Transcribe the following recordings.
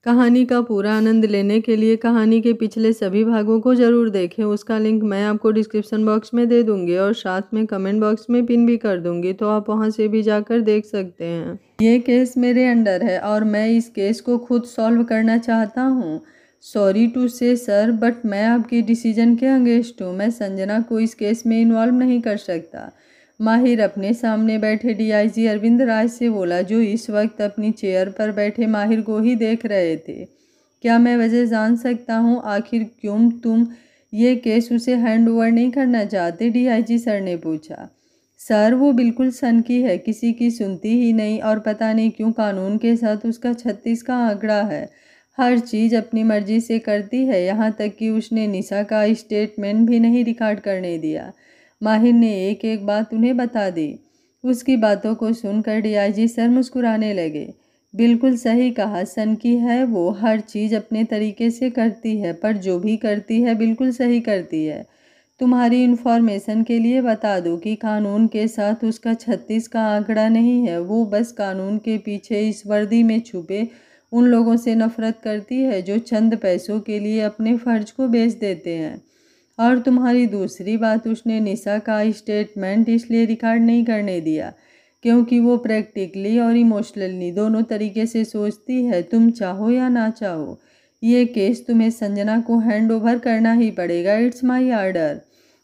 कहानी का पूरा आनंद लेने के लिए कहानी के पिछले सभी भागों को ज़रूर देखें। उसका लिंक मैं आपको डिस्क्रिप्शन बॉक्स में दे दूंगी और साथ में कमेंट बॉक्स में पिन भी कर दूंगी, तो आप वहां से भी जाकर देख सकते हैं। ये केस मेरे अंडर है और मैं इस केस को खुद सॉल्व करना चाहता हूँ। सॉरी टू से सर, बट मैं आपकी डिसीजन के अगेंस्ट हूँ। मैं संजना को इस केस में इन्वॉल्व नहीं कर सकता। माहिर अपने सामने बैठे डीआईजी अरविंद राज से बोला, जो इस वक्त अपनी चेयर पर बैठे माहिर को ही देख रहे थे। क्या मैं वजह जान सकता हूँ आखिर क्यों तुम ये केस उसे हैंड ओवर नहीं करना चाहते? डीआईजी सर ने पूछा। सर, वो बिल्कुल सनकी है, किसी की सुनती ही नहीं और पता नहीं क्यों कानून के साथ उसका 36 का आंकड़ा है। हर चीज़ अपनी मर्जी से करती है, यहाँ तक कि उसने निशा का स्टेटमेंट भी नहीं रिकॉर्ड करने दिया। माहिर ने एक एक बात उन्हें बता दी। उसकी बातों को सुनकर डीआईजी सर मुस्कुराने लगे। बिल्कुल सही कहा, सनकी है वो, हर चीज़ अपने तरीके से करती है, पर जो भी करती है बिल्कुल सही करती है। तुम्हारी इन्फॉर्मेशन के लिए बता दूं कि कानून के साथ उसका 36 का आंकड़ा नहीं है। वो बस कानून के पीछे इस वर्दी में छुपे उन लोगों से नफरत करती है जो चंद पैसों के लिए अपने फर्ज को बेच देते हैं। और तुम्हारी दूसरी बात, उसने निशा का स्टेटमेंट इसलिए रिकॉर्ड नहीं करने दिया क्योंकि वो प्रैक्टिकली और इमोशनली दोनों तरीके से सोचती है। तुम चाहो या ना चाहो, ये केस तुम्हें संजना को हैंड ओवर करना ही पड़ेगा। It's my order.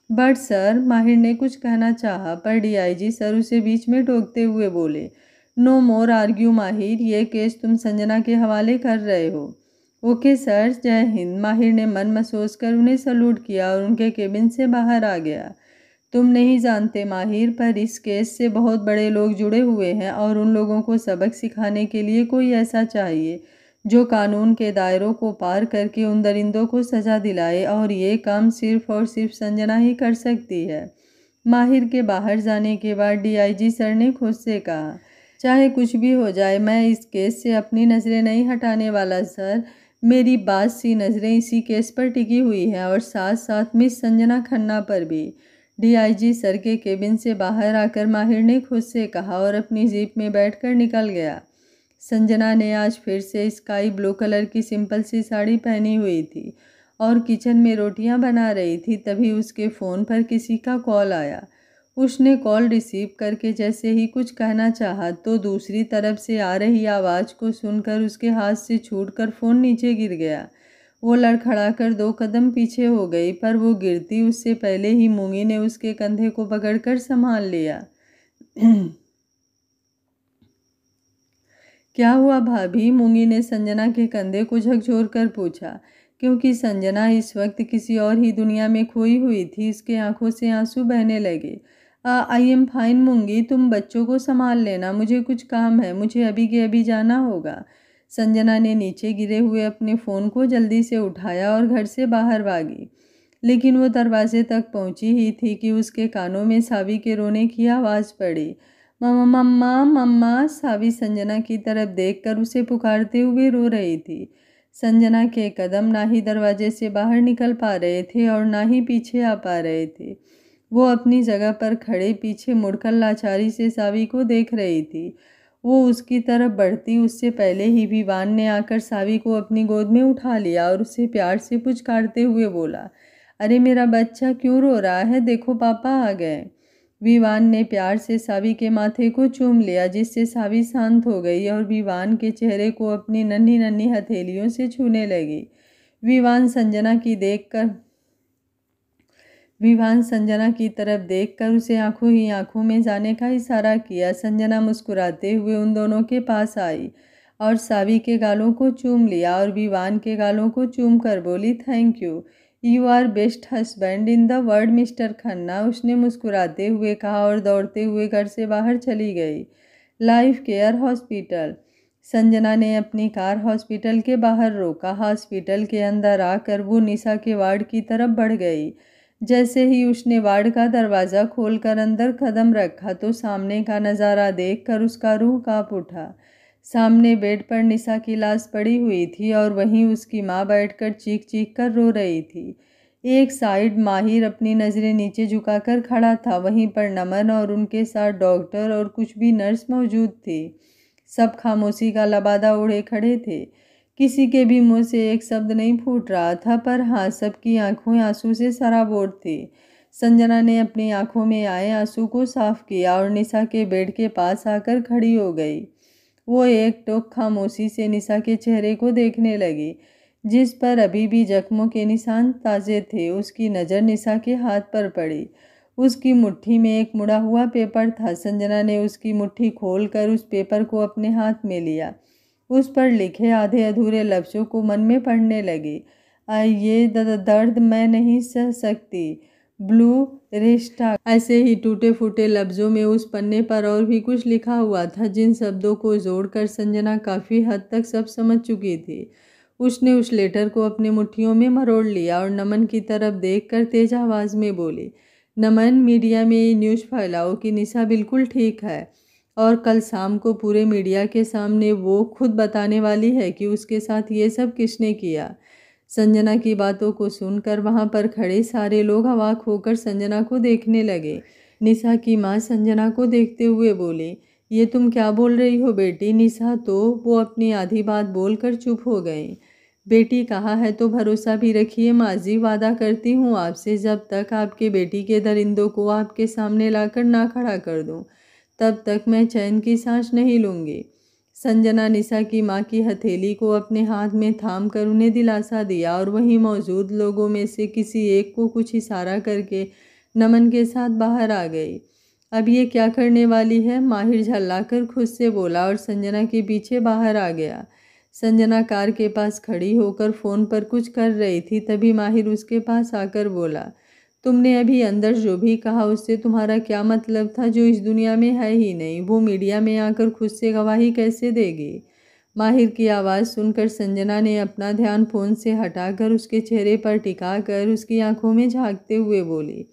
But sir, माहिर ने कुछ कहना चाहा, पर डीआईजी सर उसे बीच में टोकते हुए बोले, नो मोर आर्ग्यू माहिर, ये केस तुम संजना के हवाले कर रहे हो। ओके सर, जय हिंद। माहिर ने मन महसूस कर उन्हें सलूट किया और उनके केबिन से बाहर आ गया। तुम नहीं जानते माहिर, पर इस केस से बहुत बड़े लोग जुड़े हुए हैं और उन लोगों को सबक सिखाने के लिए कोई ऐसा चाहिए जो कानून के दायरों को पार करके उन दरिंदों को सजा दिलाए, और ये काम सिर्फ और सिर्फ संजना ही कर सकती है। माहिर के बाहर जाने के बाद डीआईजी सर ने खुद से कहा, चाहे कुछ भी हो जाए, मैं इस केस से अपनी नज़रें नहीं हटाने वाला सर। मेरी बात सी नज़रें इसी केस पर टिकी हुई हैं और साथ साथ मिस संजना खन्ना पर भी। डीआईजी सर के केबिन से बाहर आकर माहिर ने खुद से कहा और अपनी जीप में बैठकर निकल गया। संजना ने आज फिर से स्काई ब्लू कलर की सिंपल सी साड़ी पहनी हुई थी और किचन में रोटियां बना रही थी। तभी उसके फ़ोन पर किसी का कॉल आया। उसने कॉल रिसीव करके जैसे ही कुछ कहना चाहा तो दूसरी तरफ से आ रही आवाज़ को सुनकर उसके हाथ से छूटकर फ़ोन नीचे गिर गया। वो लड़खड़ाकर 2 कदम पीछे हो गई, पर वो गिरती उससे पहले ही मूंगी ने उसके कंधे को पकड़कर संभाल लिया। क्या हुआ भाभी? मूंगी ने संजना के कंधे को झकझोर कर पूछा, क्योंकि संजना इस वक्त किसी और ही दुनिया में खोई हुई थी। इसके आंखों से आंसू बहने लगे। आई एम फाइन मूंगी, तुम बच्चों को संभाल लेना, मुझे कुछ काम है, मुझे अभी के अभी जाना होगा। संजना ने नीचे गिरे हुए अपने फ़ोन को जल्दी से उठाया और घर से बाहर भागी। लेकिन वो दरवाजे तक पहुंची ही थी कि उसके कानों में सावी के रोने की आवाज़ पड़ी। मम्मा मम्मा मम्मा। सावी संजना की तरफ देखकर उसे पुकारते हुए रो रही थी। संजना के कदम ना ही दरवाजे से बाहर निकल पा रहे थे और ना ही पीछे आ पा रहे थे। वो अपनी जगह पर खड़े पीछे मुड़कर लाचारी से सावी को देख रही थी। वो उसकी तरफ बढ़ती उससे पहले ही विवान ने आकर सावी को अपनी गोद में उठा लिया और उसे प्यार से पुचकारते हुए बोला, अरे मेरा बच्चा क्यों रो रहा है? देखो पापा आ गए। विवान ने प्यार से सावी के माथे को चूम लिया, जिससे सावी शांत हो गई और विवान के चेहरे को अपनी नन्ही नन्ही हथेलियों से छूने लगी। विवान संजना की तरफ देखकर उसे आंखों ही आंखों में जाने का इशारा किया। संजना मुस्कुराते हुए उन दोनों के पास आई और सावी के गालों को चूम लिया और विवान के गालों को चूम कर बोली, thank you, you are best husband in the world mister Khanna. उसने मुस्कुराते हुए कहा और दौड़ते हुए घर से बाहर चली गई। Life care hospital. संजना ने अपनी कार हॉस्पिटल के बाहर रोका। हॉस्पिटल के अंदर आकर वो निशा के वार्ड की तरफ बढ़ गई। जैसे ही उसने वार्ड का दरवाज़ा खोलकर अंदर कदम रखा तो सामने का नज़ारा देखकर उसका रूह कांप उठा। सामने बेड पर निशा की लाश पड़ी हुई थी और वहीं उसकी माँ बैठकर चीख चीख कर रो रही थी। एक साइड माहिर अपनी नज़रें नीचे झुकाकर खड़ा था, वहीं पर नमन और उनके साथ डॉक्टर और कुछ भी नर्स मौजूद थी। सब खामोशी का लबादा ओढ़े खड़े थे। किसी के भी मुंह से एक शब्द नहीं फूट रहा था, पर हाँ, सबकी आंखों आंसू से सराबोर थी। संजना ने अपनी आंखों में आए आंसू को साफ किया और निशा के बेड के पास आकर खड़ी हो गई। वो एक टोक खामोशी से निशा के चेहरे को देखने लगी, जिस पर अभी भी जख्मों के निशान ताजे थे। उसकी नज़र निशा के हाथ पर पड़ी। उसकी मुट्ठी में एक मुड़ा हुआ पेपर था। संजना ने उसकी मुट्ठी खोलकर उस पेपर को अपने हाथ में लिया। उस पर लिखे आधे अधूरे लफ्ज़ों को मन में पढ़ने लगी। ये दर्द मैं नहीं सह सकती, ब्लू रिस्टा। ऐसे ही टूटे फूटे लफ्ज़ों में उस पन्ने पर और भी कुछ लिखा हुआ था, जिन शब्दों को जोड़कर संजना काफ़ी हद तक सब समझ चुकी थी। उसने उस लेटर को अपने मुट्ठियों में मरोड़ लिया और नमन की तरफ देखकर तेज आवाज़ में बोली, नमन, मीडिया में ये न्यूज़ फैलाओ कि निशा बिल्कुल ठीक है और कल शाम को पूरे मीडिया के सामने वो खुद बताने वाली है कि उसके साथ ये सब किसने किया। संजना की बातों को सुनकर वहां पर खड़े सारे लोग अवाक होकर संजना को देखने लगे। निशा की माँ संजना को देखते हुए बोली, ये तुम क्या बोल रही हो बेटी? निशा तो वो अपनी आधी बात बोलकर चुप हो गई। बेटी, कहा है तो भरोसा भी रखिए माँ जी। वादा करती हूँ आपसे, जब तक आपके बेटी के दरिंदों को आपके सामने लाकर ना खड़ा कर दूँ, तब तक मैं चैन की सांस नहीं लूँगी। संजना निशा की माँ की हथेली को अपने हाथ में थाम कर उन्हें दिलासा दिया और वहीं मौजूद लोगों में से किसी एक को कुछ इशारा करके नमन के साथ बाहर आ गई। अब ये क्या करने वाली है? माहिर झल्लाकर खुद से बोला और संजना के पीछे बाहर आ गया। संजना कार के पास खड़ी होकर फ़ोन पर कुछ कर रही थी, तभी माहिर उसके पास आकर बोला, तुमने अभी अंदर जो भी कहा उससे तुम्हारा क्या मतलब था, जो इस दुनिया में है ही नहीं? वो मीडिया में आकर खुद से गवाही कैसे देगी? माहिर की आवाज़ सुनकर संजना ने अपना ध्यान फ़ोन से हटाकर उसके चेहरे पर टिकाकर उसकी आंखों में झांकते हुए बोली,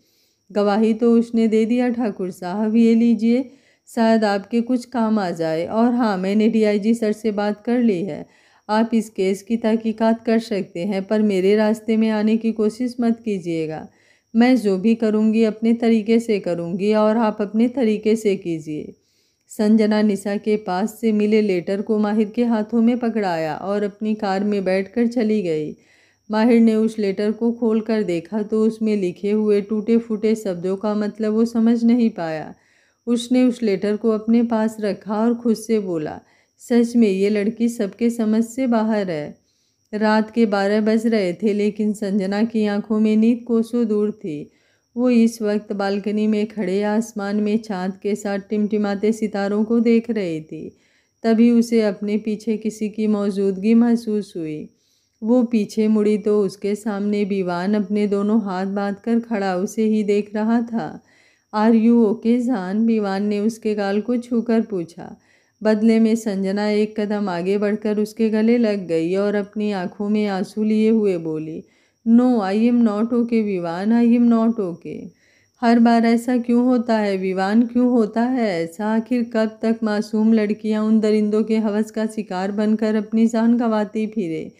गवाही तो उसने दे दिया ठाकुर साहब, ये लीजिए, शायद आपके कुछ काम आ जाए। और हाँ, मैंने डीआईजी सर से बात कर ली है। आप इस केस की तहकीकात कर सकते हैं, पर मेरे रास्ते में आने की कोशिश मत कीजिएगा। मैं जो भी करूँगी अपने तरीके से करूँगी और आप अपने तरीके से कीजिए। संजना निशा के पास से मिले लेटर को माहिर के हाथों में पकड़ाया और अपनी कार में बैठकर चली गई। माहिर ने उस लेटर को खोलकर देखा तो उसमें लिखे हुए टूटे फूटे शब्दों का मतलब वो समझ नहीं पाया। उसने उस लेटर को अपने पास रखा और खुद से बोला, सच में ये लड़की सबके समझ से बाहर है। रात के 12 बज रहे थे, लेकिन संजना की आंखों में नींद कोसों दूर थी। वो इस वक्त बालकनी में खड़े आसमान में चांद के साथ टिमटिमाते सितारों को देख रही थी। तभी उसे अपने पीछे किसी की मौजूदगी महसूस हुई। वो पीछे मुड़ी तो उसके सामने विवान अपने दोनों हाथ बांधकर खड़ा उसे ही देख रहा था। आर यू ओके जान? विवान ने उसके गाल को छूकर पूछा। बदले में संजना एक कदम आगे बढ़कर उसके गले लग गई और अपनी आंखों में आंसू लिए हुए बोली, no, I am not okay Vivaan, I am not okay. हर बार ऐसा क्यों होता है विवान? क्यों होता है ऐसा? आखिर कब तक मासूम लड़कियां उन दरिंदों के हवस का शिकार बनकर अपनी जान गंवाती फिरे,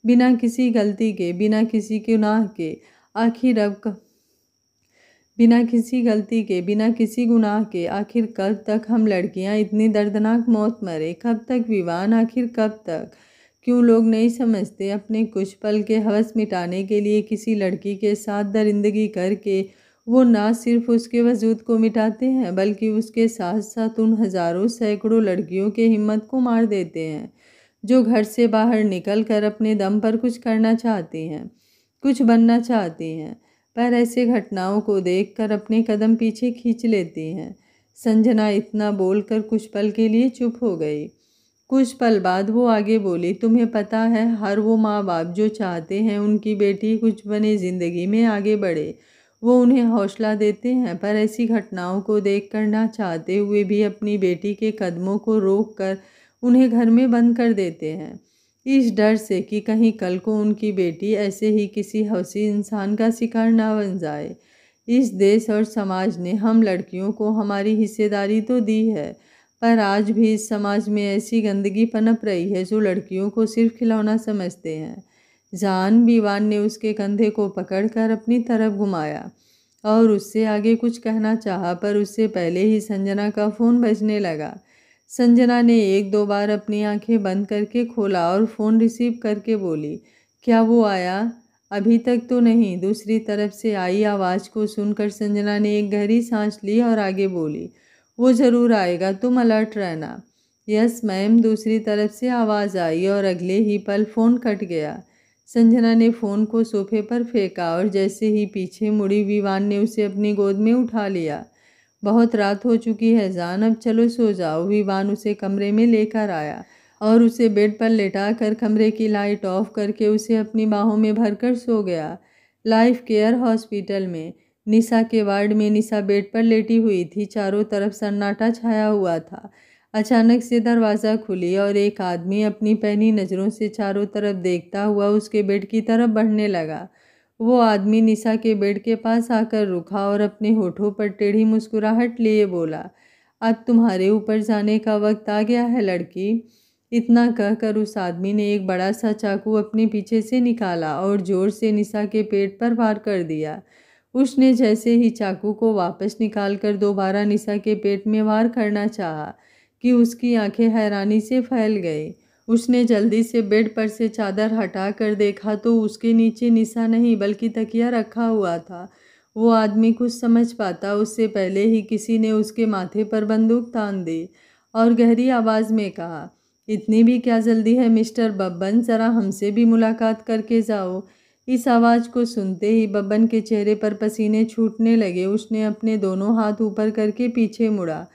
बिना किसी गलती के, बिना किसी गुनाह के? आखिर बिना किसी गलती के, बिना किसी गुनाह के, आखिर कब तक हम लड़कियां इतनी दर्दनाक मौत मरे? कब तक विवान? आखिर कब तक? क्यों लोग नहीं समझते? अपने कुछ पल के हवस मिटाने के लिए किसी लड़की के साथ दरिंदगी करके वो ना सिर्फ उसके वजूद को मिटाते हैं, बल्कि उसके साथ साथ उन हज़ारों सैकड़ों लड़कियों के हिम्मत को मार देते हैं, जो घर से बाहर निकल कर अपने दम पर कुछ करना चाहती हैं, कुछ बनना चाहती हैं, पर ऐसे घटनाओं को देखकर अपने कदम पीछे खींच लेती हैं। संजना इतना बोलकर कुछ पल के लिए चुप हो गई। कुछ पल बाद वो आगे बोली, तुम्हें पता है, हर वो माँ बाप जो चाहते हैं उनकी बेटी कुछ बने, ज़िंदगी में आगे बढ़े, वो उन्हें हौसला देते हैं, पर ऐसी घटनाओं को देखकर ना चाहते हुए भी अपनी बेटी के कदमों को रोक कर उन्हें घर में बंद कर देते हैं, इस डर से कि कहीं कल को उनकी बेटी ऐसे ही किसी हौसी इंसान का शिकार ना बन जाए। इस देश और समाज ने हम लड़कियों को हमारी हिस्सेदारी तो दी है, पर आज भी इस समाज में ऐसी गंदगी पनप रही है जो लड़कियों को सिर्फ खिलौना समझते हैं। जान, विवान ने उसके कंधे को पकड़कर अपनी तरफ घुमाया और उससे आगे कुछ कहना चाहा, पर उससे पहले ही संजना का फ़ोन बजने लगा। संजना ने एक दो बार अपनी आंखें बंद करके खोला और फ़ोन रिसीव करके बोली, क्या वो आया? अभी तक तो नहीं। दूसरी तरफ से आई आवाज़ को सुनकर संजना ने एक गहरी सांस ली और आगे बोली, वो ज़रूर आएगा, तुम अलर्ट रहना। यस मैम, दूसरी तरफ से आवाज़ आई और अगले ही पल फ़ोन कट गया। संजना ने फ़ोन को सोफे पर फेंका और जैसे ही पीछे मुड़ी विवान ने उसे अपनी गोद में उठा लिया। बहुत रात हो चुकी है जान, अब चलो सो जाओ। विवान उसे कमरे में लेकर आया और उसे बेड पर लेटाकर कमरे की लाइट ऑफ करके उसे अपनी बाहों में भरकर सो गया। लाइफ केयर हॉस्पिटल में निशा के वार्ड में निशा बेड पर लेटी हुई थी। चारों तरफ सन्नाटा छाया हुआ था। अचानक से दरवाज़ा खुली और एक आदमी अपनी पैनी नज़रों से चारों तरफ देखता हुआ उसके बेड की तरफ बढ़ने लगा। वो आदमी निशा के बेड के पास आकर रुका और अपने होठों पर टेढ़ी मुस्कुराहट लिए बोला, अब तुम्हारे ऊपर जाने का वक्त आ गया है लड़की। इतना कहकर उस आदमी ने एक बड़ा सा चाकू अपने पीछे से निकाला और जोर से निशा के पेट पर वार कर दिया। उसने जैसे ही चाकू को वापस निकालकर दोबारा निशा के पेट में वार करना चाहा कि उसकी आंखें हैरानी से फैल गई। उसने जल्दी से बेड पर से चादर हटा कर देखा तो उसके नीचे निशा नहीं बल्कि तकिया रखा हुआ था। वो आदमी कुछ समझ पाता उससे पहले ही किसी ने उसके माथे पर बंदूक तान दी और गहरी आवाज़ में कहा, इतनी भी क्या जल्दी है मिस्टर बब्बन, ज़रा हमसे भी मुलाकात करके जाओ। इस आवाज़ को सुनते ही बब्बन के चेहरे पर पसीने छूटने लगे। उसने अपने दोनों हाथ ऊपर करके पीछे मुड़ा।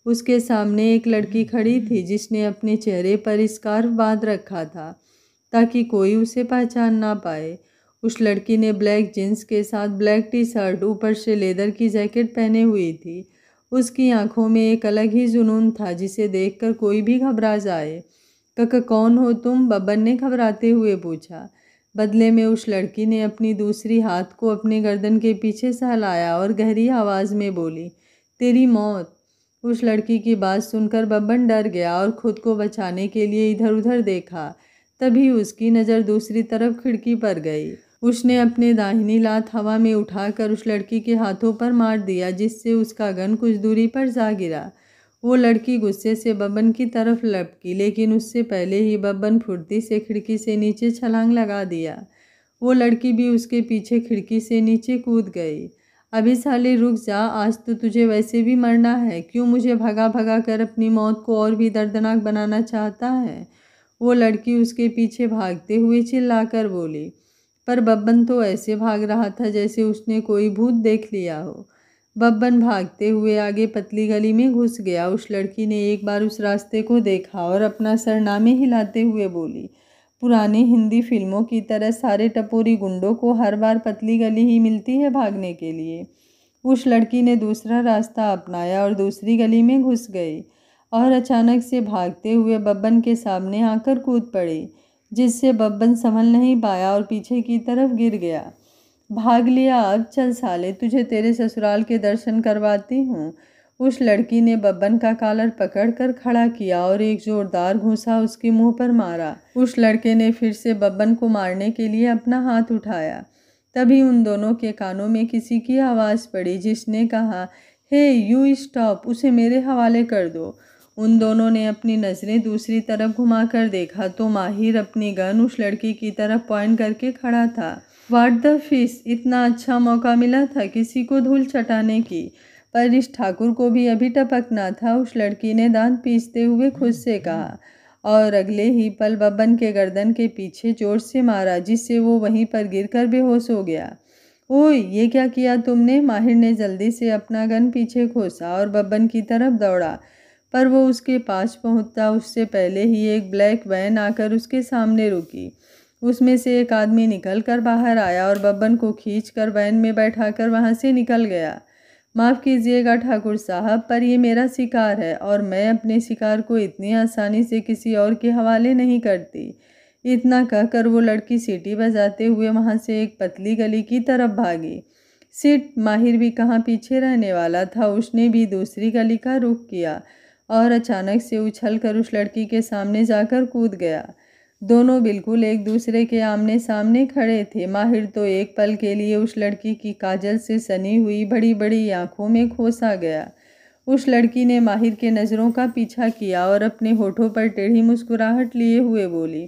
उसके सामने एक लड़की खड़ी थी जिसने अपने चेहरे पर स्कार्फ बांध रखा था ताकि कोई उसे पहचान ना पाए। उस लड़की ने ब्लैक जींस के साथ ब्लैक टी शर्ट, ऊपर से लेदर की जैकेट पहने हुई थी। उसकी आंखों में एक अलग ही जुनून था जिसे देखकर कोई भी घबरा जाए। कौन हो तुम? बब्बन ने घबराते हुए पूछा। बदले में उस लड़की ने अपनी दूसरी हाथ को अपने गर्दन के पीछे सहलाया और गहरी आवाज़ में बोली, तेरी मौत। उस लड़की की बात सुनकर बब्बन डर गया और खुद को बचाने के लिए इधर उधर देखा। तभी उसकी नज़र दूसरी तरफ खिड़की पर गई। उसने अपने दाहिनी लात हवा में उठाकर उस लड़की के हाथों पर मार दिया जिससे उसका गन कुछ दूरी पर जा गिरा। वो लड़की गुस्से से बब्बन की तरफ लपकी लेकिन उससे पहले ही बब्बन फुर्ती से खिड़की से नीचे छलांग लगा दिया। वो लड़की भी उसके पीछे खिड़की से नीचे कूद गई। अभी साले रुक जा, आज तो तुझे वैसे भी मरना है, क्यों मुझे भगा भगा कर अपनी मौत को और भी दर्दनाक बनाना चाहता है? वो लड़की उसके पीछे भागते हुए चिल्लाकर बोली। पर बब्बन तो ऐसे भाग रहा था जैसे उसने कोई भूत देख लिया हो। बब्बन भागते हुए आगे पतली गली में घुस गया। उस लड़की ने एक बार उस रास्ते को देखा और अपना सरनामे हिलाते हुए बोली, पुरानी हिंदी फिल्मों की तरह सारे टपोरी गुंडों को हर बार पतली गली ही मिलती है भागने के लिए। उस लड़की ने दूसरा रास्ता अपनाया और दूसरी गली में घुस गई और अचानक से भागते हुए बब्बन के सामने आकर कूद पड़ी जिससे बब्बन संभल नहीं पाया और पीछे की तरफ गिर गया। भाग लिया, अब चल साले, तुझे तेरे ससुराल के दर्शन करवाती हूँ। उस लड़की ने बब्बन का कॉलर पकड़कर खड़ा किया और एक जोरदार घूंसा उसके मुंह पर मारा। उस लड़के ने फिर से बब्बन को मारने के लिए अपना हाथ उठाया। तभी उन दोनों के कानों में किसी की आवाज़ पड़ी जिसने कहा, हे यू स्टॉप, उसे मेरे हवाले कर दो। उन दोनों ने अपनी नज़रें दूसरी तरफ घुमाकर देखा तो माहिर अपनी गन उस लड़की की तरफ पॉइंट करके खड़ा था। व्हाट द फिश, इतना अच्छा मौका मिला था किसी को धूल चटाने की, पर इस ठाकुर को भी अभी टपकना था। उस लड़की ने दांत पीसते हुए खुद से कहा और अगले ही पल बब्बन के गर्दन के पीछे जोर से मारा जिससे वो वहीं पर गिरकर बेहोश हो गया। ओए, ये क्या किया तुमने? माहिर ने जल्दी से अपना गन पीछे खोसा और बब्बन की तरफ दौड़ा, पर वो उसके पास पहुंचता उससे पहले ही एक ब्लैक वैन आकर उसके सामने रुकी। उसमें से एक आदमी निकलकर बाहर आया और बब्बन को खींचकर वैन में बैठाकर वहां से निकल गया। माफ़ कीजिएगा ठाकुर साहब, पर ये मेरा शिकार है और मैं अपने शिकार को इतनी आसानी से किसी और के हवाले नहीं करती। इतना कहकर वो लड़की सीटी बजाते हुए वहाँ से एक पतली गली की तरफ भागी। सीट, माहिर भी कहाँ पीछे रहने वाला था। उसने भी दूसरी गली का रुख किया और अचानक से उछलकर उस लड़की के सामने जाकर कूद गया। दोनों बिल्कुल एक दूसरे के आमने सामने खड़े थे। माहिर तो एक पल के लिए उस लड़की की काजल से सनी हुई बड़ी बड़ी आंखों में खो सा गया। उस लड़की ने माहिर के नज़रों का पीछा किया और अपने होठों पर टेढ़ी मुस्कुराहट लिए हुए बोली,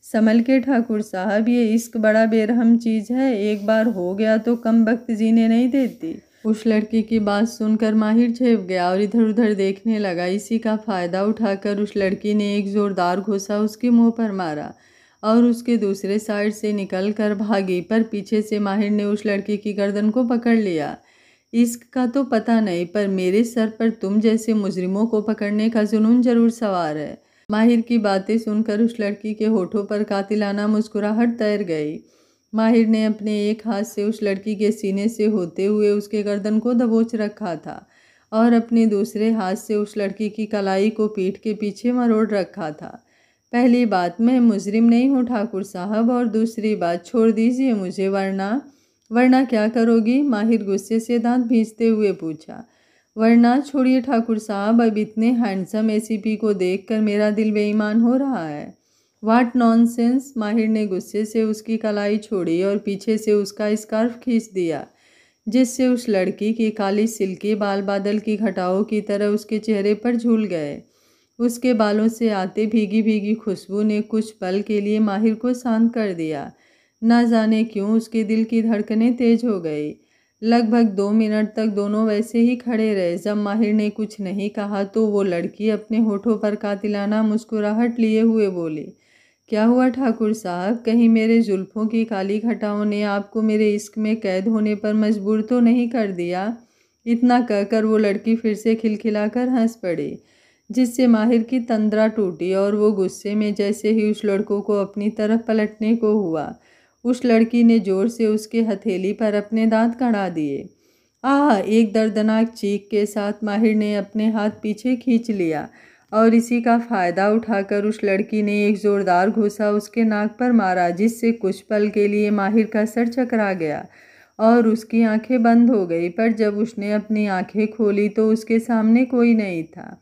संभल के ठाकुर साहब, ये इश्क बड़ा बेरहम चीज़ है, एक बार हो गया तो कम वक्त जीने नहीं देती। उस लड़की की बात सुनकर माहिर झेप गया और इधर उधर देखने लगा। इसी का फ़ायदा उठाकर उस लड़की ने एक ज़ोरदार घूंसा उसके मुंह पर मारा और उसके दूसरे साइड से निकल कर भागी, पर पीछे से माहिर ने उस लड़की की गर्दन को पकड़ लिया। इश्क का तो पता नहीं, पर मेरे सर पर तुम जैसे मुजरिमों को पकड़ने का जुनून जरूर सवार है। माहिर की बातें सुनकर उस लड़की के होठों पर कातिलाना मुस्कुराहट तैर गई। माहिर ने अपने एक हाथ से उस लड़की के सीने से होते हुए उसके गर्दन को दबोच रखा था और अपने दूसरे हाथ से उस लड़की की कलाई को पीठ के पीछे मरोड़ रखा था। पहली बात, मैं मुजरिम नहीं हूँ ठाकुर साहब, और दूसरी बात, छोड़ दीजिए मुझे, वरना क्या करोगी? माहिर गुस्से से दांत भींचते हुए पूछा। वरना छोड़िए ठाकुर साहब, अब इतने हैंडसम एसीपी को देखकर मेरा दिल बेईमान हो रहा है। वाट नॉनसेंस! माहिर ने गुस्से से उसकी कलाई छोड़ी और पीछे से उसका स्कार्फ खींच दिया, जिससे उस लड़की के काली सिल्की बाल बादल की घटाओं की तरह उसके चेहरे पर झूल गए। उसके बालों से आते भीगी भीगी खुशबू ने कुछ पल के लिए माहिर को शांत कर दिया। ना जाने क्यों उसके दिल की धड़कनें तेज हो गई। लगभग 2 मिनट तक दोनों वैसे ही खड़े रहे। जब माहिर ने कुछ नहीं कहा तो वो लड़की अपने होठों पर कातिलाना मुस्कुराहट लिए हुए बोली, क्या हुआ ठाकुर साहब, कहीं मेरे जुल्फों की काली घटाओं ने आपको मेरे इश्क में कैद होने पर मजबूर तो नहीं कर दिया? इतना कहकर वो लड़की फिर से खिलखिलाकर हंस पड़ी, जिससे माहिर की तंद्रा टूटी और वो गुस्से में जैसे ही उस लड़कों को अपनी तरफ पलटने को हुआ, उस लड़की ने जोर से उसके हथेली पर अपने दांत कड़ा दिए। आह! एक दर्दनाक चीख के साथ माहिर ने अपने हाथ पीछे खींच लिया और इसी का फ़ायदा उठाकर उस लड़की ने एक ज़ोरदार घूंसा उसके नाक पर मारा, जिससे कुछ पल के लिए माहिर का सर चकरा गया और उसकी आंखें बंद हो गई। पर जब उसने अपनी आंखें खोली तो उसके सामने कोई नहीं था।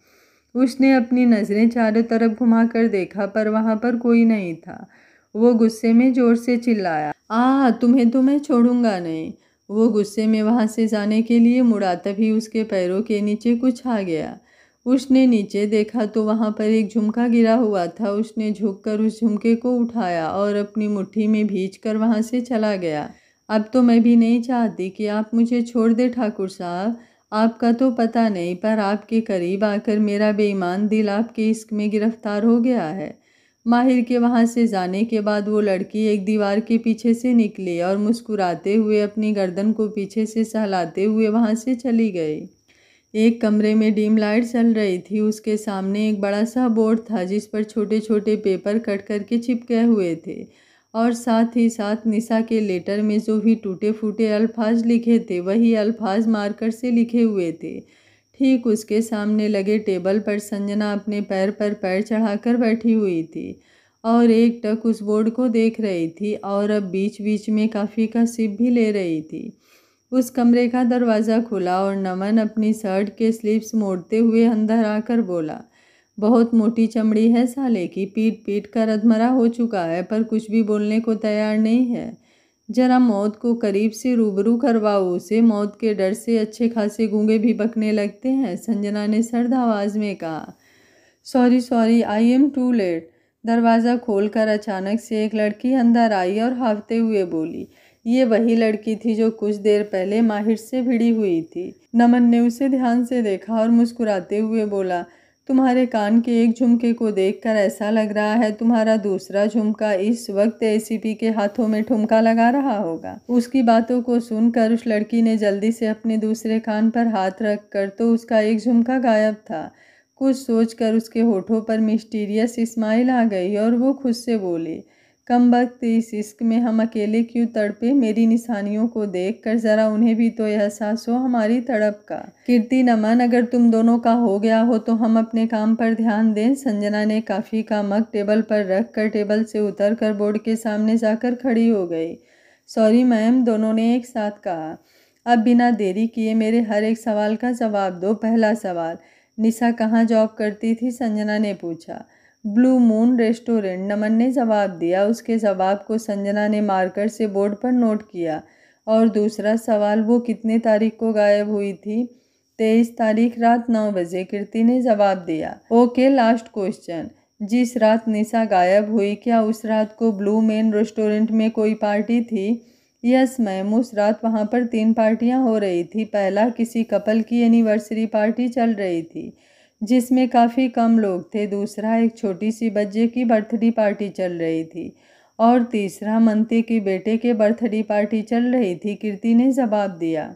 उसने अपनी नज़रें चारों तरफ घुमाकर देखा, पर वहाँ पर कोई नहीं था। वो गुस्से में जोर से चिल्लाया, तुम्हें तो मैं छोड़ूंगा नहीं। वो गुस्से में वहाँ से जाने के लिए मुड़ा, तभी उसके पैरों के नीचे कुछ आ गया। उसने नीचे देखा तो वहाँ पर एक झुमका गिरा हुआ था। उसने झुककर उस झुमके को उठाया और अपनी मुट्ठी में भींचकर वहाँ से चला गया। अब तो मैं भी नहीं चाहती कि आप मुझे छोड़ दे ठाकुर साहब। आपका तो पता नहीं, पर आपके करीब आकर मेरा बेईमान दिल आपके इश्क में गिरफ्तार हो गया है। माहिर के वहाँ से जाने के बाद वो लड़की एक दीवार के पीछे से निकली और मुस्कुराते हुए अपनी गर्दन को पीछे से सहलाते हुए वहाँ से चली गई। एक कमरे में डीम लाइट चल रही थी। उसके सामने एक बड़ा सा बोर्ड था जिस पर छोटे छोटे पेपर कट करके चिपके हुए थे और साथ ही साथ निशा के लेटर में जो भी टूटे फूटे अल्फाज लिखे थे वही अल्फाज मार्कर से लिखे हुए थे। ठीक उसके सामने लगे टेबल पर संजना अपने पैर पर पैर चढ़ाकर बैठी हुई थी और एक टक उस बोर्ड को देख रही थी और अब बीच बीच में कॉफ़ी का सिप भी ले रही थी। उस कमरे का दरवाज़ा खुला और नमन अपनी शर्ट के स्लीव्स मोड़ते हुए अंदर आकर बोला, बहुत मोटी चमड़ी है साले की, पीट पीट कर अधमरा हो चुका है, पर कुछ भी बोलने को तैयार नहीं है। जरा मौत को करीब से रूबरू करवाओ उसे, मौत के डर से अच्छे खासे गूंगे भी बकने लगते हैं, संजना ने सर्द आवाज़ में कहा। Sorry, I am too late. दरवाज़ा खोलकर अचानक से एक लड़की अंदर आई और हाँफते हुए बोली। ये वही लड़की थी जो कुछ देर पहले माहिर से भिड़ी हुई थी। नमन ने उसे ध्यान से देखा और मुस्कुराते हुए बोला, तुम्हारे कान के एक झुमके को देखकर ऐसा लग रहा है तुम्हारा दूसरा झुमका इस वक्त एसीपी के हाथों में ठुमका लगा रहा होगा। उसकी बातों को सुनकर उस लड़की ने जल्दी से अपने दूसरे कान पर हाथ रख कर तो उसका एक झुमका गायब था। कुछ सोचकर उसके होठों पर मिस्टीरियस स्माइल आ गई और वो खुद से बोली, कमबख्त, इस इश्क में हम अकेले क्यों तड़पे, मेरी निशानियों को देखकर जरा उन्हें भी तो एहसास हो हमारी तड़प का। कीर्ति नमन, अगर तुम दोनों का हो गया हो तो हम अपने काम पर ध्यान दें। संजना ने कॉफ़ी का मग टेबल पर रख कर टेबल से उतरकर बोर्ड के सामने जाकर खड़ी हो गई। सॉरी मैम, दोनों ने एक साथ कहा। अब बिना देरी किए मेरे हर एक सवाल का जवाब दो। पहला सवाल, निशा कहाँ जॉब करती थी? संजना ने पूछा। ब्लू मून रेस्टोरेंट, नमन ने जवाब दिया। उसके जवाब को संजना ने मार्कर से बोर्ड पर नोट किया। और दूसरा सवाल, वो कितने तारीख को गायब हुई थी? 23 तारीख रात 9 बजे, कीर्ति ने जवाब दिया। Okay, last question. जिस रात निशा गायब हुई, क्या उस रात को ब्लू मेन रेस्टोरेंट में कोई पार्टी थी? यस मैम, उस रात वहाँ पर 3 पार्टियाँ हो रही थी। पहला किसी कपल की एनिवर्सरी पार्टी चल रही थी जिसमें काफ़ी कम लोग थे। दूसरा एक छोटी सी बच्चे की बर्थडे पार्टी चल रही थी और तीसरा मंते के बेटे के बर्थडे पार्टी चल रही थी, कीर्ति ने जवाब दिया।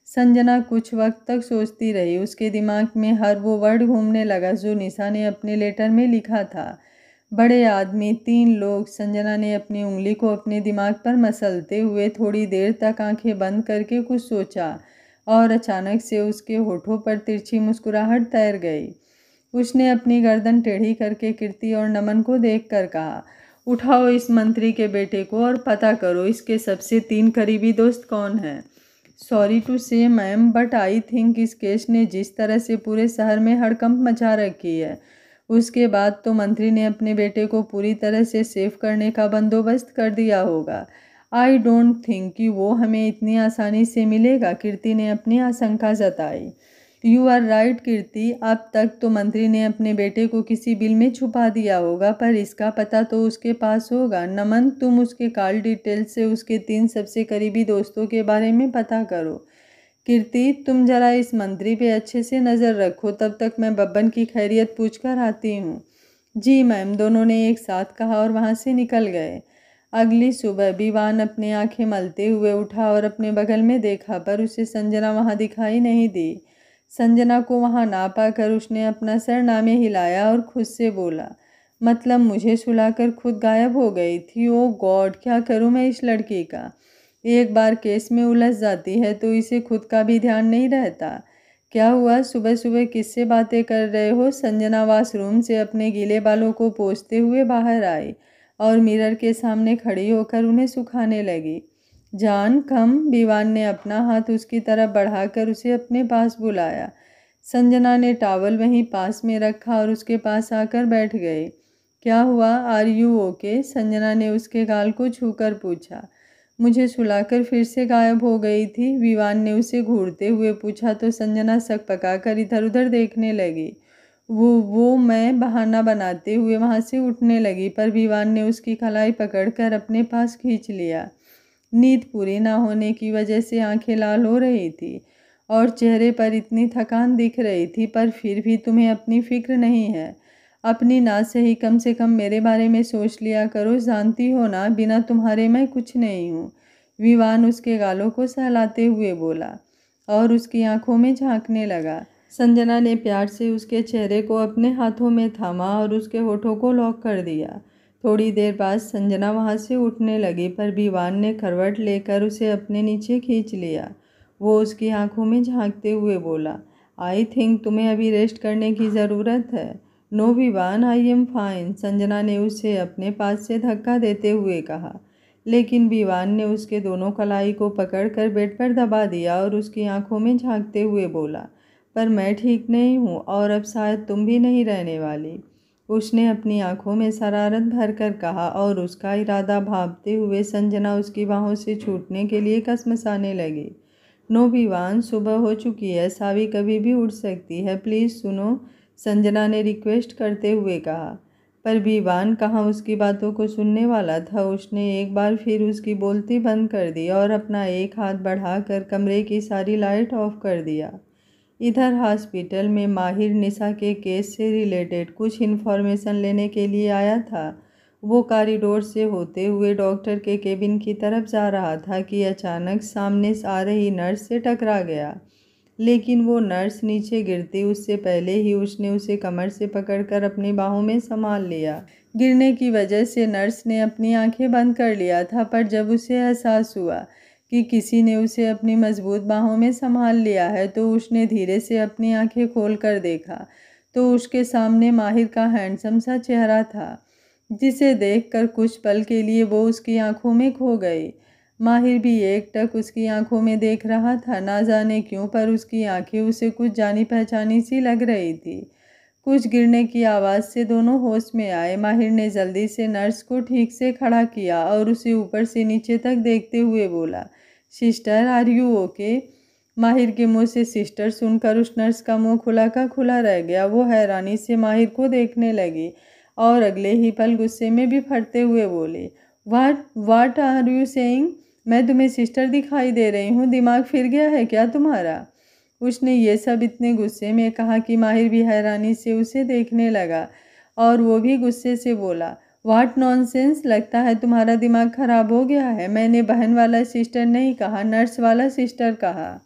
संजना कुछ वक्त तक सोचती रही। उसके दिमाग में हर वो वर्ड घूमने लगा जो निशा ने अपने लेटर में लिखा था। बड़े आदमी, 3 लोग। संजना ने अपनी उंगली को अपने दिमाग पर मसलते हुए थोड़ी देर तक आंखें बंद करके कुछ सोचा और अचानक से उसके होठों पर तिरछी मुस्कुराहट तैर गई। उसने अपनी गर्दन टेढ़ी करके कीर्ति और नमन को देखकर कहा, उठाओ इस मंत्री के बेटे को और पता करो इसके सबसे 3 करीबी दोस्त कौन हैं। सॉरी टू से मैम, बट आई थिंक इस केस ने जिस तरह से पूरे शहर में हड़कंप मचा रखी है, उसके बाद तो मंत्री ने अपने बेटे को पूरी तरह से सेफ करने का बंदोबस्त कर दिया होगा। आई डोंट थिंक कि वो हमें इतनी आसानी से मिलेगा, कीर्ति ने अपनी आशंका जताई। यू आर राइट कीर्ति, अब तक तो मंत्री ने अपने बेटे को किसी बिल में छुपा दिया होगा, पर इसका पता तो उसके पास होगा। नमन, तुम उसके कॉल डिटेल से उसके 3 सबसे करीबी दोस्तों के बारे में पता करो। कीर्ति, तुम जरा इस मंत्री पे अच्छे से नज़र रखो, तब तक मैं बब्बन की खैरियत पूछकर आती हूँ। जी मैम, दोनों ने एक साथ कहा और वहाँ से निकल गए। अगली सुबह विवान अपनी आंखें मलते हुए उठा और अपने बगल में देखा, पर उसे संजना वहाँ दिखाई नहीं दी। संजना को वहाँ ना पाकर उसने अपना सर नामे हिलाया और खुद से बोला, मतलब मुझे सुलाकर खुद गायब हो गई थी। ओ गॉड, क्या करूँ मैं इस लड़की का। एक बार केस में उलझ जाती है तो इसे खुद का भी ध्यान नहीं रहता। क्या हुआ, सुबह सुबह किससे बातें कर रहे हो? संजना वॉशरूम से अपने गीले बालों को पोंछते हुए बाहर आई और मिरर के सामने खड़ी होकर उन्हें सुखाने लगी। जान कम, विवान ने अपना हाथ उसकी तरफ बढ़ाकर उसे अपने पास बुलाया। संजना ने टॉवल वहीं पास में रखा और उसके पास आकर बैठ गई। क्या हुआ, आर यू ओके? संजना ने उसके गाल को छूकर पूछा। मुझे सुलाकर फिर से गायब हो गई थी, विवान ने उसे घूरते हुए पूछा तो संजना सक पकाकर इधर उधर देखने लगी। वो मैं बहाना बनाते हुए वहाँ से उठने लगी, पर विवान ने उसकी कलाई पकड़कर अपने पास खींच लिया। नींद पूरी ना होने की वजह से आंखें लाल हो रही थी और चेहरे पर इतनी थकान दिख रही थी, पर फिर भी तुम्हें अपनी फिक्र नहीं है। अपनी ना सही कम से कम मेरे बारे में सोच लिया करो, जानती हो ना बिना तुम्हारे मैं कुछ नहीं हूँ। विवान उसके गालों को सहलाते हुए बोला और उसकी आंखों में झांकने लगा। संजना ने प्यार से उसके चेहरे को अपने हाथों में थामा और उसके होठों को लॉक कर दिया। थोड़ी देर बाद संजना वहाँ से उठने लगी, पर विवान ने करवट लेकर उसे अपने नीचे खींच लिया। वो उसकी आंखों में झांकते हुए बोला, आई थिंक तुम्हें अभी रेस्ट करने की ज़रूरत है। No Vivaan, I am fine, Sanjana ने उसे अपने पास से धक्का देते हुए कहा। लेकिन विवान ने उसके दोनों कलाई को पकड़कर बेड पर दबा दिया और उसकी आंखों में झांकते हुए बोला, पर मैं ठीक नहीं हूँ और अब शायद तुम भी नहीं रहने वाली। उसने अपनी आंखों में शरारत भरकर कहा और उसका इरादा भांपते हुए संजना उसकी बाहों से छूटने के लिए कसमसाने लगी। नो विवान, सुबह हो चुकी है, सावी कभी भी उठ सकती है, प्लीज़ सुनो, संजना ने रिक्वेस्ट करते हुए कहा। पर विवान कहाँ उसकी बातों को सुनने वाला था। उसने एक बार फिर उसकी बोलती बंद कर दी और अपना एक हाथ बढ़ाकर कमरे की सारी लाइट ऑफ कर दिया। इधर हॉस्पिटल में माहिर निशा के केस से रिलेटेड कुछ इन्फॉर्मेशन लेने के लिए आया था। वो कॉरिडोर से होते हुए डॉक्टर के केबिन की तरफ जा रहा था कि अचानक सामने से आ रही नर्स से टकरा गया। लेकिन वो नर्स नीचे गिरती उससे पहले ही उसने उसे कमर से पकड़कर अपनी बाहों में संभाल लिया। गिरने की वजह से नर्स ने अपनी आंखें बंद कर लिया था, पर जब उसे एहसास हुआ कि किसी ने उसे अपनी मजबूत बाहों में संभाल लिया है तो उसने धीरे से अपनी आंखें खोल कर देखा तो उसके सामने माहिर का हैंडसम सा चेहरा था, जिसे देखकर कुछ पल के लिए वो उसकी आंखों में खो गई। माहिर भी एकटक उसकी आंखों में देख रहा था। ना जाने क्यों, पर उसकी आंखें उसे कुछ जानी पहचानी सी लग रही थी। कुछ गिरने की आवाज़ से दोनों होश में आए। माहिर ने जल्दी से नर्स को ठीक से खड़ा किया और उसे ऊपर से नीचे तक देखते हुए बोला, सिस्टर आर यू ओके? माहिर के मुंह से सिस्टर सुनकर उस नर्स का मुंह खुला का खुला रह गया। वो हैरानी से माहिर को देखने लगी और अगले ही पल गुस्से में भी फटते हुए बोली, वाट आर यू सेइंग? मैं तुम्हें सिस्टर दिखाई दे रही हूँ? दिमाग फिर गया है क्या तुम्हारा? उसने ये सब इतने गुस्से में कहा कि माहिर भी हैरानी से उसे देखने लगा और वो भी गुस्से से बोला, वाट नॉनसेंस, लगता है तुम्हारा दिमाग खराब हो गया है। मैंने बहन वाला सिस्टर नहीं कहा, नर्स वाला सिस्टर कहा।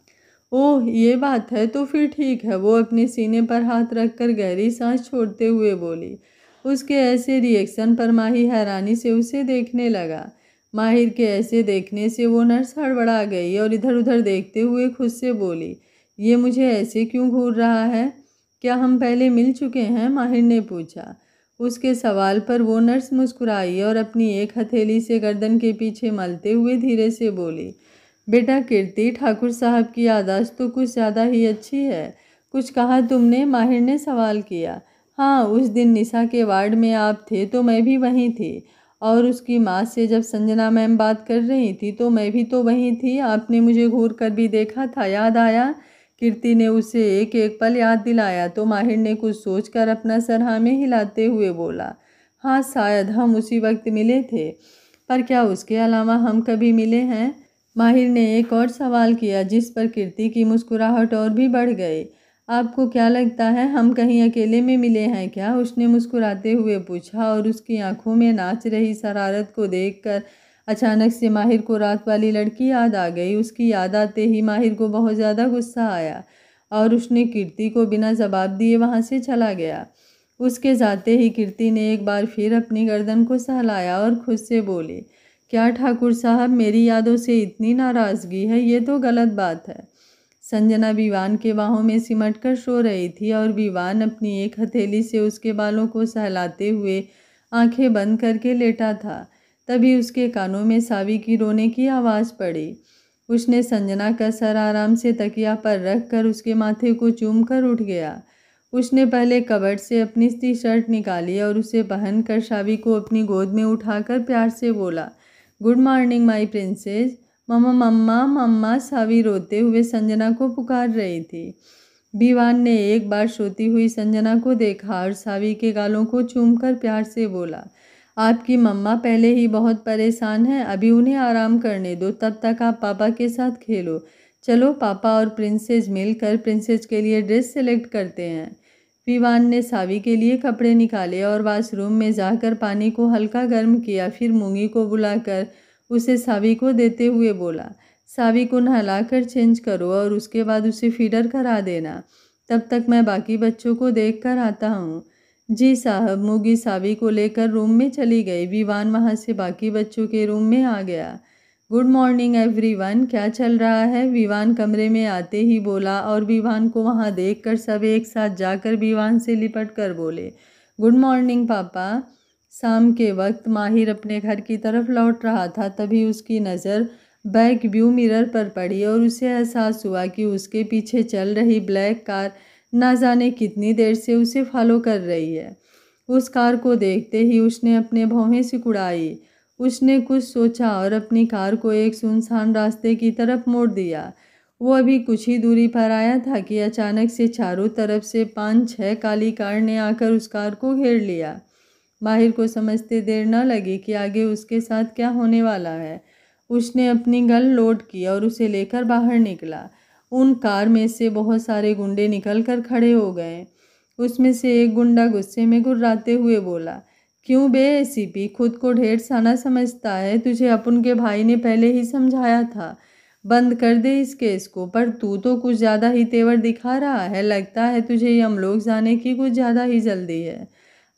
ओह, ये बात है तो फिर ठीक है। वो अपने सीने पर हाथ रखकर गहरी सांस छोड़ते हुए बोली। उसके ऐसे रिएक्शन पर माहिर हैरानी से उसे देखने लगा। माहिर के ऐसे देखने से वो नर्स हड़बड़ा गई और इधर उधर देखते हुए खुद से बोली, ये मुझे ऐसे क्यों घूर रहा है? क्या हम पहले मिल चुके हैं? माहिर ने पूछा। उसके सवाल पर वो नर्स मुस्कुराई और अपनी एक हथेली से गर्दन के पीछे मलते हुए धीरे से बोली, बेटा कीर्ति, ठाकुर साहब की याददाश्त तो कुछ ज़्यादा ही अच्छी है। कुछ कहा तुमने? माहिर ने सवाल किया। हाँ, उस दिन निशा के वार्ड में आप थे तो मैं भी वहीं थी, और उसकी माँ से जब संजना मैम बात कर रही थी तो मैं भी तो वहीं थी। आपने मुझे घूर कर भी देखा था, याद आया? कीर्ति ने उसे एक एक पल याद दिलाया तो माहिर ने कुछ सोचकर अपना सर हाँ में हिलाते हुए बोला, हाँ शायद हम उसी वक्त मिले थे, पर क्या उसके अलावा हम कभी मिले हैं? माहिर ने एक और सवाल किया जिस पर कीर्ति की मुस्कुराहट और भी बढ़ गई। आपको क्या लगता है हम कहीं अकेले में मिले हैं क्या? उसने मुस्कुराते हुए पूछा और उसकी आंखों में नाच रही शरारत को देखकर अचानक से माहिर को रात वाली लड़की याद आ गई। उसकी याद आते ही माहिर को बहुत ज़्यादा गुस्सा आया और उसने कीर्ति को बिना जवाब दिए वहाँ से चला गया। उसके जाते ही कीर्ति ने एक बार फिर अपनी गर्दन को सहलाया और खुद से बोली, क्या ठाकुर साहब मेरी यादों से इतनी नाराज़गी है? ये तो गलत बात है। संजना विवान के बाहों में सिमट कर सो रही थी और विवान अपनी एक हथेली से उसके बालों को सहलाते हुए आंखें बंद करके लेटा था। तभी उसके कानों में सावी की रोने की आवाज़ पड़ी। उसने संजना का सर आराम से तकिया पर रख कर उसके माथे को चूम कर उठ गया। उसने पहले कबर्ड से अपनी टी शर्ट निकाली और उसे पहनकर सावी को अपनी गोद में उठाकर प्यार से बोला, गुड मॉर्निंग माई प्रिंसेस। मम्मा मम्मा मम्मा, सावी रोते हुए संजना को पुकार रही थी। विवान ने एक बार सोती हुई संजना को देखा और सावी के गालों को चूमकर प्यार से बोला, आपकी मम्मा पहले ही बहुत परेशान हैं, अभी उन्हें आराम करने दो, तब तक आप पापा के साथ खेलो। चलो पापा और प्रिंसेस मिलकर प्रिंसेस के लिए ड्रेस सेलेक्ट करते हैं। विवान ने सावी के लिए कपड़े निकाले और वॉशरूम में जाकर पानी को हल्का गर्म किया। फिर मूंगी को बुलाकर उसे सावी को देते हुए बोला, सावी को नहलाकर चेंज करो और उसके बाद उसे फीडर करा देना। तब तक मैं बाकी बच्चों को देख कर आता हूँ। जी साहब। मूंगी सावी को लेकर रूम में चली गई। विवान वहाँ से बाकी बच्चों के रूम में आ गया। गुड मॉर्निंग एवरीवन, क्या चल रहा है? विवान कमरे में आते ही बोला और विवान को वहाँ देखकर सब एक साथ जाकर विवान से लिपट कर बोले, गुड मॉर्निंग पापा। शाम के वक्त माहिर अपने घर की तरफ लौट रहा था, तभी उसकी नज़र बैक व्यू मिरर पर पड़ी और उसे एहसास हुआ कि उसके पीछे चल रही ब्लैक कार ना जाने कितनी देर से उसे फॉलो कर रही है। उस कार को देखते ही उसने अपने भौहें सिकुड़ाई। उसने कुछ सोचा और अपनी कार को एक सुनसान रास्ते की तरफ मोड़ दिया। वो अभी कुछ ही दूरी पर आया था कि अचानक से चारों तरफ से 5-6 काली कार ने आकर उस कार को घेर लिया। माहिर को समझते देर न लगी कि आगे उसके साथ क्या होने वाला है। उसने अपनी गन लोड की और उसे लेकर बाहर निकला। उन कार में से बहुत सारे गुंडे निकल कर खड़े हो गए। उसमें से एक गुंडा गुस्से में गुर्राते हुए बोला, क्यों बे एसीपी, खुद को ढेर साना समझता है? तुझे अपन के भाई ने पहले ही समझाया था, बंद कर दे इस केस को, पर तू तो कुछ ज़्यादा ही तेवर दिखा रहा है। लगता है तुझे यमलोक जाने की कुछ ज़्यादा ही जल्दी है।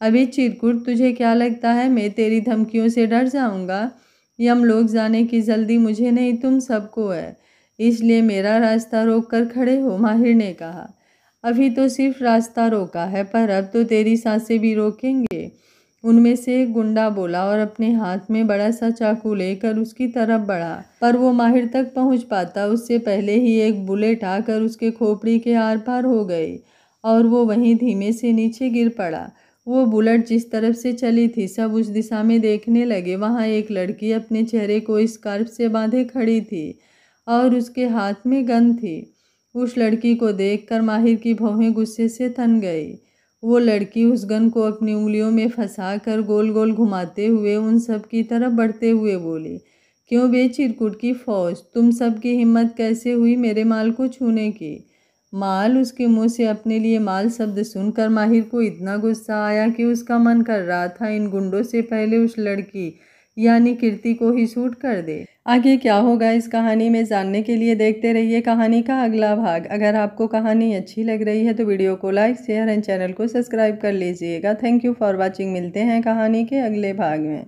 अभी चिरकुट, तुझे क्या लगता है मैं तेरी धमकियों से डर जाऊंगा? यमलोक जाने की जल्दी मुझे नहीं, तुम सबको है, इसलिए मेरा रास्ता रोक कर खड़े हो, माहिर ने कहा। अभी तो सिर्फ रास्ता रोका है, पर अब तो तेरी सांसें भी रोकेंगे, उनमें से एक गुंडा बोला और अपने हाथ में बड़ा सा चाकू लेकर उसकी तरफ बढ़ा। पर वो माहिर तक पहुंच पाता उससे पहले ही एक बुलेट आकर उसके खोपड़ी के आर पार हो गई और वो वहीं धीमे से नीचे गिर पड़ा। वो बुलेट जिस तरफ से चली थी सब उस दिशा में देखने लगे। वहाँ एक लड़की अपने चेहरे को स्कार्फ से बांधे खड़ी थी और उसके हाथ में गन थी। उस लड़की को देखकर माहिर की भौहें गुस्से से तन गई। वो लड़की उस गन को अपनी उंगलियों में फंसाकर गोल गोल घुमाते हुए उन सब की तरफ बढ़ते हुए बोली, क्यों बे चिरकुट की फौज, तुम सब की हिम्मत कैसे हुई मेरे माल को छूने की। माल, उसके मुंह से अपने लिए माल शब्द सुनकर माहिर को इतना गुस्सा आया कि उसका मन कर रहा था इन गुंडों से पहले उस लड़की यानी कीर्ति को ही शूट कर दे। आगे क्या होगा इस कहानी में जानने के लिए देखते रहिए कहानी का अगला भाग। अगर आपको कहानी अच्छी लग रही है तो वीडियो को लाइक, शेयर एंड चैनल को सब्सक्राइब कर लीजिएगा। Thank you for watching. मिलते हैं कहानी के अगले भाग में।